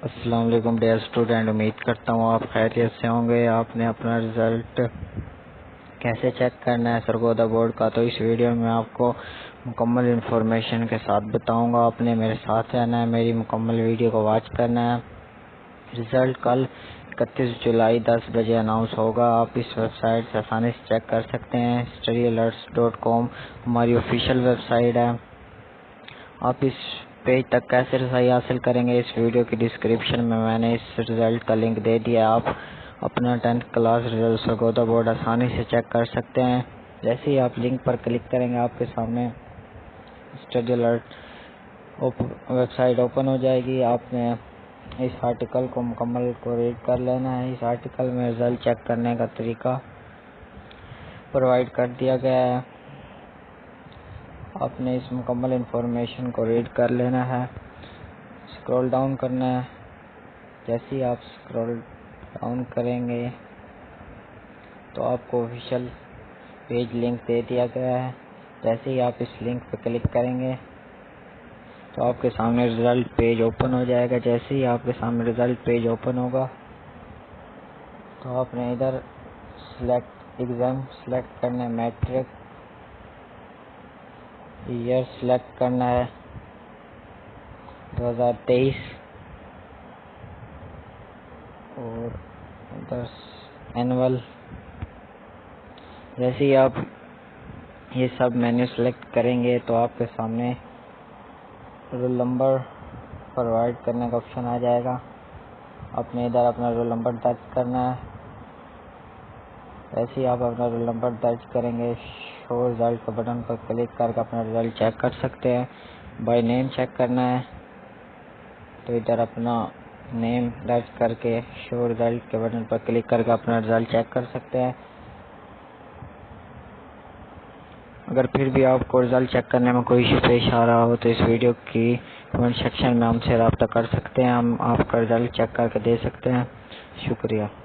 السلام علیکم dear student, امید کرتا ہوں آپ خیریت سے ہوں گے۔ آپ نے اپنا رزلٹ کیسے چیک کرنا ہے سرگودا بورڈ کا، تو اس ویڈیو میں آپ کو مکمل انفارمیشن کے ساتھ بتاؤں گا۔ آپ نے میرے ساتھ رہنا ہے، میری مکمل ویڈیو کو واچ کرنا ہے۔ رزلٹ کل 31 جولائی 10 بجے اناؤنس ہوگا۔ آپ اس ویب سائٹ سے آسانی سے چیک کر سکتے ہیں۔ studyalerts.com ہماری آفیشیل ویب سائٹ ہے۔ آپ اس پیج تک کیسے رسائی حاصل کریں گے، اس ویڈیو کی ڈسکرپشن میں نے اس رزلٹ کا لنک دے دیا۔ آپ اپنا 10th class result Sargodha board آسانی سے چیک کر سکتے ہیں۔ جیسے ہی آپ لنک پر کلک کریں گے، آپ کے سامنے study alert website open ہو جائے گی۔ آپ نے اس آرٹیکل کو مکمل کو ریڈ کر لینا ہے۔ اس آرٹیکل میں رزلٹ چیک کرنے کا طریقہ پرووائڈ کر دیا گیا ہے۔ آپ نے اس مکمل انفارمیشن کو ریڈ کر لینا ہے، اسکرول ڈاؤن کرنا ہے۔ جیسے ہی آپ اسکرول ڈاؤن کریں گے تو آپ کو آفیشیل پیج لنک دے دیا گیا ہے۔ جیسے ہی آپ اس لنک پہ کلک کریں گے تو آپ کے سامنے رزلٹ پیج اوپن ہو جائے گا۔ جیسے ہی آپ کے سامنے رزلٹ پیج اوپن ہوگا تو آپ نے ادھر سلیکٹ ایگزام سلیکٹ کرنا ہے، میٹرک ایئر سلیکٹ کرنا ہے 2023 اور ادھر اینول۔ جیسے ہی آپ یہ سب مینیو سلیکٹ کریں گے تو آپ کے سامنے رول نمبر پرووائڈ کرنے کا آپشن آ جائے گا۔ آپ نے ادھر اپنا رول نمبر درج کرنا ہے۔ ایسے ہی آپ اپنا رول نمبر درج کریں گے، شو رزلٹ کا بٹن پر کلک کر کے اپنا رزلٹ چیک کر سکتے ہیں۔ بائی نیم چیک کرنا ہے تو ادھر اپنا نیم درج کر کے شو رزلٹ کے بٹن پر کلک کر کے اپنا رزلٹ چیک کر سکتے ہیں۔ اگر پھر بھی آپ کو رزلٹ چیک کرنے میں کوئی ایشو پیش آ رہا ہو تو اس ویڈیو کی کمنٹ سیکشن میں ہم سے رابطہ کر سکتے ہیں، ہم آپ کا رزلٹ چیک کر کے دے سکتے ہیں۔ شکریہ۔